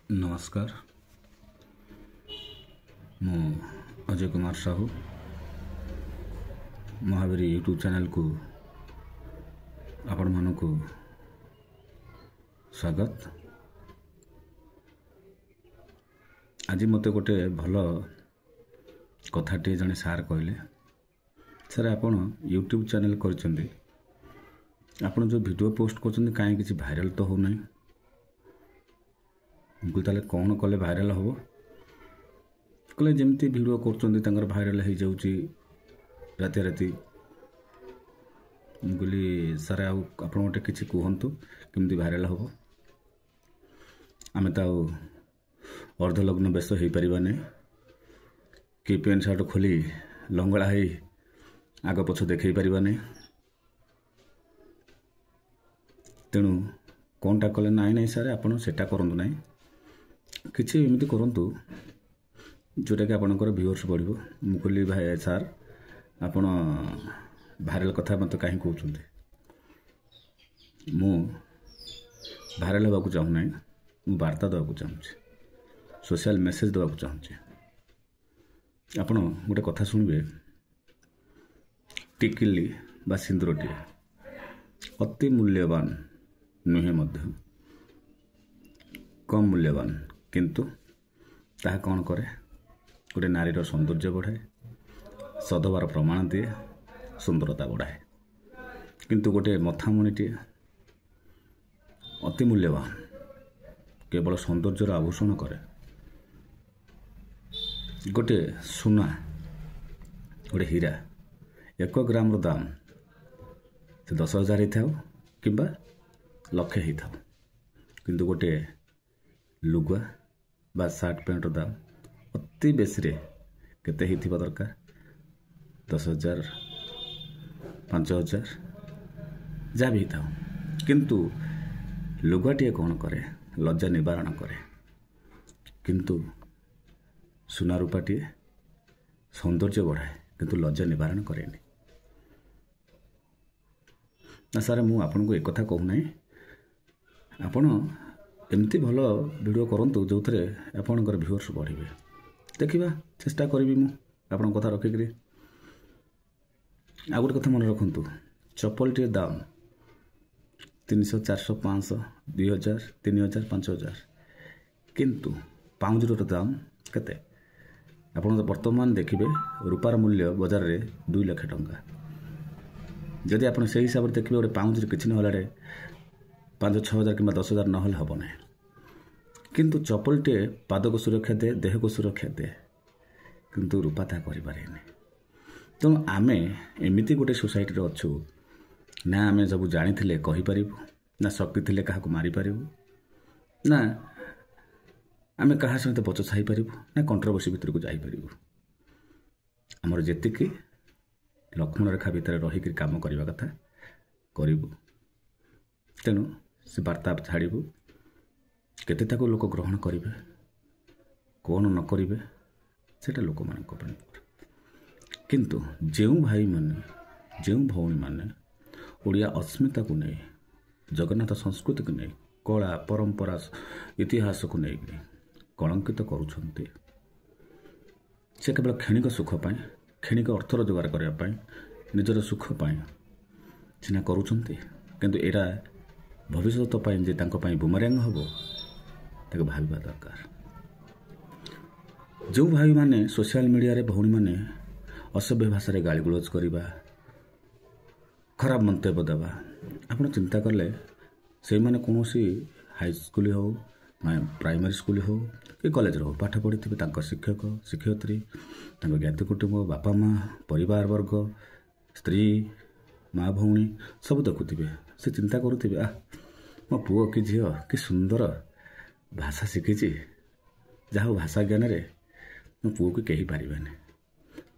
नमस्कार मु Ajay Kumar Sahu Mahavir YouTube channel को आपण मानकु स्वागत। आज मते गोटे भल कथाटे जड़े सार कहले सर आपण यूट्यूब चैनल करछन्ती आपण जो वीडियो पोस्ट करछन्ती काहे किछि वायरल तो हो नाही ताले कौन कले भाइराल हम कले जमती भिड कर भाइराल हो जाऊँगी राति राति बोली सारे आप गोटे किसी कहतु केमती भाइराल हम आम तो अर्धलग्न बेस हो पार नहीं कि पेंट सार्ट खोली लंगड़ा हो आग पछ देख पार नहीं तेणु कौनटा कले नाई नाई सारे आपड़ से करूँ ना किसी एमती करंतु जोटा कि आपणकर व्यूअर्स बढ़ो मुझे भाई सार आपण भाइराल कथा मत कहीं कहते मु भाइराल होगा चाहूँ ना मु वार्ता देवाक चाहूँ सोशल मेसेज देवाक चाहूँ आपण गोटे कथा शुणवे टिकिली बा सिंदूरटी अति मूल्यवान नुहे मध्य कम मूल्यवान किंतु ताहा कौन करे गोटे नारीर सौंदर्य बढ़ाए सदबार प्रमाण दिए सुंदरता बढ़ाए किंतु गोटे मथामणिटे अति मूल्यवान केवल सौंदर्यर आभूषण करे गोटे सुना गोटे हीरा 1 ग्राम दाम से 10,000 ही था कि लक्षे ही था किंतु गोटे लुगा बा सार्ट पैंट दाम अति बेसी केते ही थिबा दरकार 10,000 5,000 जहाँ भी था किंतु लुगाटे कौन करे लज्जा निवारण करे किंतु सुना रूपाटे सौंदर्य बढ़ाए किंतु लज्जा निवारण करे ना सारे मु आपन को एक कथा कहू नहीं आपण एमती भल वीडियो करंतु जो थे आपणकर व्यूअर्स बढ़े देखा चेष्टा करी मु आपण कथा रखिक आ गोटे कथा मन रखु चप्पलटी दाम 300 400 500 2,000 3,000 5,000 किंतु पाउंजर दाम केते आपण वर्तमान देखिए रूपार मूल्य बाजार में 2 लाख टंका जदि आप से हिसाब से देखिए गोटे पाउंज किसी ना 5,000 6,000 कि 10,000 ना हम ना किंतु चप्पलटे पाद को सुरक्षा दे देह को सुरक्षा दे किंतु रूपा ता करें तेणु आम एमती गोटे सोसाइटी अच्छु ना आम सब जानी कहीपर ना शक्ति थे क्या मारिपारू ना आम क्या सहित बचसाई पारू ना कंट्रोवर्सी भितर को जापर आमर जी लक्ष्मण रेखा भितर रहीकि कम करने कथा करूँ तेणु से वार्ता छाड़ू केते ताको लोक ग्रहण करेंगे कौन न करेंगे से लोक मान किंतु जो भाई माने जो भौणी माने ओडिया अस्मिता को नहीं जगन्नाथ संस्कृति को नहीं कला परंपरा इतिहास को नहीं कलंकित करुछन्ते से केवल क्षणिक सुख पाए क्षणिक अर्थ रोजगार करने निजर सुख पाए सीना करुछन्ते किंतु एरा भविष्य जे बुमरैंग हम ताके भाविबा दरकार जो भाई माने सोशल मीडिया रे भौणी माने असभ्य भाषा रे गाली गुलज करवा खराब मंतव्य देवा आपण चिंता कले से माने कौन हाई स्कूल हो प्राइमरी स्कूल हो कि कॉलेज हो पाठ पढ़ी थे शिक्षक शिक्षयित्री ज्ञाति कुटुंब बापा माँ परिवार वर्ग स्त्री माँ भौणी सब देखुवे से चिंता करुवे मो पुओ कि झील कि सुंदर भाषा शिखी जहाँ भाषा ज्ञान रे मो पुओ को कही पारे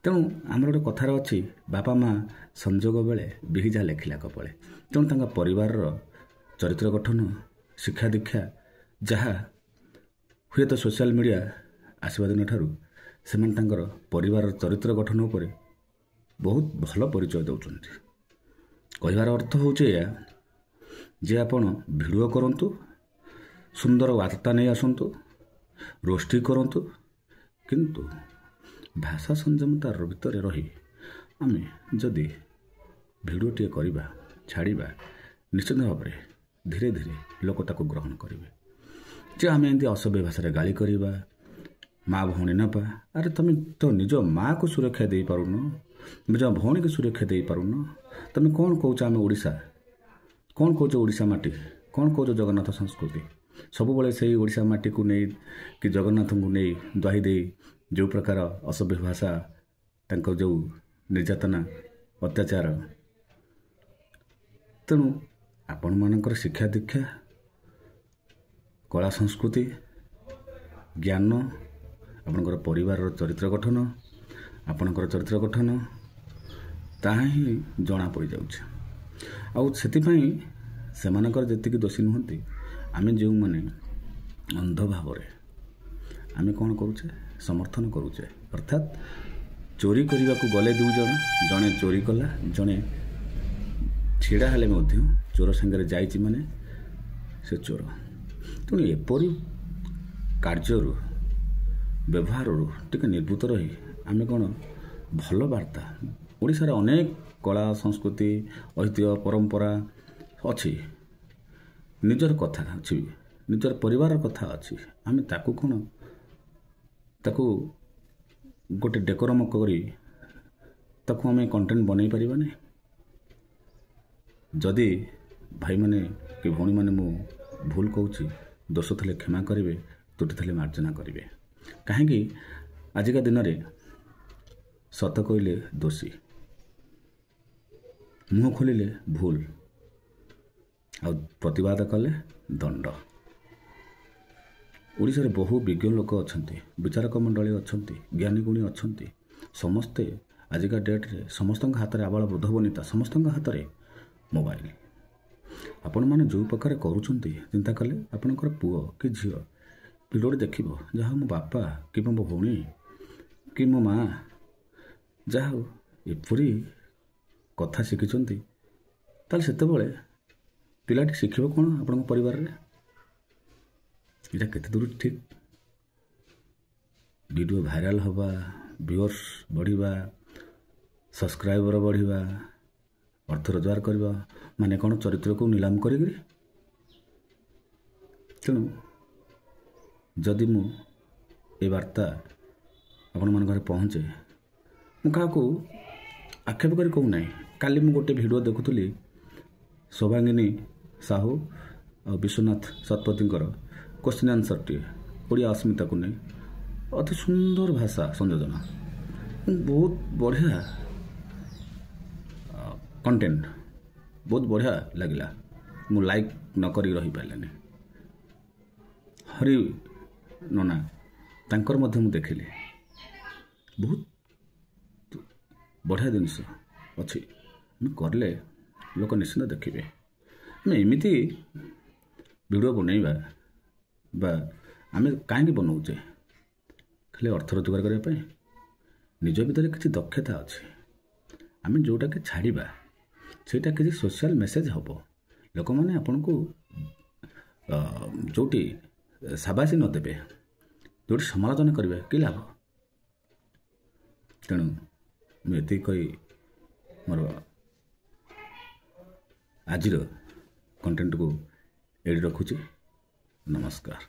तेणु आम गोटे कथार अच्छी बापा माँ संजोग बेले बिहिजा लेखिला कपले तेणु परिवार चरित्र गठन शिक्षा दीक्षा जहाँ हुए तो सोशल मीडिया आसवा दिन ठारू से परिवार चरित्र गठन उपर बहुत भल परिचय दौरान कहार अर्थ हूँ जे आपण भिडियो करंतु सुंदर वार्ता नहीं आसतु ରୋଷ୍ଟି କରନ୍ତୁ, କିନ୍ତୁ ଭାଷା ସଂଯମତାର ଭିତରେ ରହି ଆମେ ଯଦି ଭିଡ଼ିଓଟିଏ କରିବା, ଛାଡ଼ିବା, ନିଶ୍ଚିତ ଭାବରେ ଧୀରେ ଧୀରେ ଲୋକ ତାକୁ ଗ୍ରହଣ କରିବେ। ଯେ ଆମେ ଏମିତି ଅସଭ୍ୟ ଭାଷାରେ ଗାଳି କରିବା, ମା ଭଉଣୀ ନେବା, ଆରେ ତୁମେ ତ ନିଜ ମାଆକୁ ସୁରକ୍ଷା ଦେଇପାରୁନ, ନିଜ ଭଉଣୀକୁ ସୁରକ୍ଷା ଦେଇପାରୁନ, ତୁମେ କ'ଣ କହୁଛ ଆମେ ଓଡ଼ିଶା, କ'ଣ କହୁଛ ଓଡ଼ିଶା ମାଟି, କ'ଣ କହୁଛ ଜଗନ୍ନାଥ ସଂସ୍କୃତି। ସବୁବେଳେ ସେଇ ଓଡ଼ିଶା ମାଟିକୁ ନେଇ କି ଜଗନ୍ନାଥଙ୍କୁ ନେଇ ଦ୍ୱାହି ଦେଇ ଯେଉଁ ପ୍ରକାର ଅସଭ୍ୟ ଭାଷା, ତାଙ୍କର ଯେଉଁ ନିର୍ଯାତନା, ଅତ୍ୟାଚାର। ତେଣୁ ଆପଣମାନଙ୍କର ଶିକ୍ଷା ଦୀକ୍ଷା, କଳା ସଂସ୍କୃତି, ଜ୍ଞାନ, ଆପଣଙ୍କର ପରିବାରର ଚରିତ୍ର ଗଠନ, ଆପଣଙ୍କର ଚରିତ୍ର ଗଠନ ତାହା ହିଁ ଜଣାପଡ଼ିଯାଉଛି। ଆଉ ସେଥିପାଇଁ ସେମାନଙ୍କର ଯେତିକି ଦୋଷୀ ନୁହନ୍ତି, ଆମେ ଯେଉଁମାନେ ଅନ୍ଧ ଭାବରେ ଆମେ କ'ଣ କରୁଛେ, ସମର୍ଥନ କରୁଛେ। ଅର୍ଥାତ୍ ଚୋରି କରିବାକୁ ଗଲେ ଦୁଇ ଜଣ, ଜଣେ ଚୋରି କଲା, ଜଣେ ଛିଡ଼ା ହେଲେ ମଧ୍ୟ ଚୋର ସାଙ୍ଗରେ ଯାଇଛି ମାନେ ସେ ଚୋର। ତେଣୁ ଏପରି କାର୍ଯ୍ୟରୁ, ବ୍ୟବହାରରୁ ଟିକେ ନିବୃତ୍ତ ରହି ଆମେ କ'ଣ ଭଲ ବାର୍ତ୍ତା, ଓଡ଼ିଶାରେ ଅନେକ କଳା ସଂସ୍କୃତି, ଐତିହ୍ୟ, ପରମ୍ପରା ଅଛି, ନିଜର କଥା ଅଛି, ନିଜର ପରିବାରର କଥା ଅଛି, ଆମେ ତାକୁ କ'ଣ ତାକୁ ଗୋଟେ ଡେକୋରମ୍ କରି ତାକୁ ଆମେ କଣ୍ଟେଣ୍ଟ ବନେଇ ପାରିବାନି। ଯଦି ଭାଇମାନେ କି ଭଉଣୀମାନେ ମୁଁ ଭୁଲ କହୁଛି, ଦୋଷ ଥିଲେ କ୍ଷମା କରିବେ, ତ୍ରୁଟି ଥିଲେ ମାର୍ଜନା କରିବେ। କାହିଁକି ଆଜିକା ଦିନରେ ସତ କହିଲେ ଦୋଷୀ, ମୁହଁ ଖୋଲିଲେ ଭୁଲ, ଆଉ ପ୍ରତିବାଦ କଲେ ଦଣ୍ଡ। ଓଡ଼ିଶାରେ ବହୁ ବିଜ୍ଞ ଲୋକ ଅଛନ୍ତି, ବିଚାରକ ମଣ୍ଡଳୀ ଅଛନ୍ତି, ଜ୍ଞାନୀ ଗୁଣୀ ଅଛନ୍ତି। ସମସ୍ତେ ଆଜିକା ଡେଟ୍ରେ ସମସ୍ତଙ୍କ ହାତରେ, ଆବାଳ ବୃଦ୍ଧ ବନିତା ସମସ୍ତଙ୍କ ହାତରେ ମୋବାଇଲ। ଆପଣମାନେ ଯେଉଁ ପ୍ରକାର କରୁଛନ୍ତି, ଚିନ୍ତା କଲେ ଆପଣଙ୍କର ପୁଅ କି ଝିଅ ଭିଡ଼ିଓଟି ଦେଖିବ, ଯାହା ମୋ ବାପା କି ମୋ ଭଉଣୀ କି ମୋ ମା ଯାହା ହଉ ଏପରି କଥା ଶିଖିଛନ୍ତି, ତାହେଲେ ସେତେବେଳେ ପିଲାଟି ଶିଖିବ କ'ଣ ଆପଣଙ୍କ ପରିବାରରେ? ଏଇଟା କେତେ ଦୂର ଠିକ୍? ଭିଡ଼ିଓ ଭାଇରାଲ୍ ହେବା, ଭିଉଅର୍ସ ବଢ଼ିବା, ସବସ୍କ୍ରାଇବର ବଢ଼ିବା, ଅର୍ଥ ରୋଜଗାର କରିବା ମାନେ କ'ଣ ଚରିତ୍ରକୁ ନିଲାମ କରିକିରି? ତେଣୁ ଯଦି ମୁଁ ଏ ବାର୍ତ୍ତା ଆପଣମାନଙ୍କ ଘରେ ପହଞ୍ଚେ, ମୁଁ କାହାକୁ ଆକ୍ଷେପ କରି କହୁନାହିଁ। କାଲି ମୁଁ ଗୋଟେ ଭିଡ଼ିଓ ଦେଖୁଥିଲି, ସୌଭାଙ୍ଗିନୀ ସାହୁ ଆଉ ବିଶ୍ୱନାଥ ଶତପଥୀଙ୍କର କ୍ୱେଶ୍ଚିନ୍ ଆନ୍ସର୍ଟିଏ ଓଡ଼ିଆ ଅସ୍ମିତାକୁ ନେଇ, ଅତି ସୁନ୍ଦର ଭାଷା ସଂଯୋଜନା, ବହୁତ ବଢ଼ିଆ କଣ୍ଟେଣ୍ଟ, ବହୁତ ବଢ଼ିଆ ଲାଗିଲା। ମୁଁ ଲାଇକ୍ ନ କରି ରହିପାରିଲିନି। ହରି ନନା ତାଙ୍କର ମଧ୍ୟ ମୁଁ ଦେଖିଲି, ବହୁତ ବଢ଼ିଆ ଜିନିଷ ଅଛି। ଆମେ କରିଲେ ଲୋକ ନିଶ୍ଚିନ୍ତ ଦେଖିବେ। ଆମେ ଏମିତି ଭିଡ଼ିଓ ବନେଇବା, ବା ଆମେ କାହିଁକି ବନାଉଛେ? ଖାଲି ଅର୍ଥ ରୋଜଗାର କରିବା ପାଇଁ? ନିଜ ଭିତରେ କିଛି ଦକ୍ଷତା ଅଛି, ଆମେ ଯେଉଁଟାକି ଛାଡ଼ିବା ସେଇଟା କିଛି ସୋସିଆଲ ମେସେଜ ହେବ। ଲୋକମାନେ ଆପଣଙ୍କୁ ଯେଉଁଠି ସାବାସୀ ନ ଦେବେ, ଯେଉଁଠି ସମାଲୋଚନା କରିବେ, କି ଲାଭ? ତେଣୁ ମୁଁ ଏତିକି କହି ମୋର ଆଜିର କଣ୍ଟେଣ୍ଟକୁ ଏଇଠି ରଖୁଛି। ନମସ୍କାର।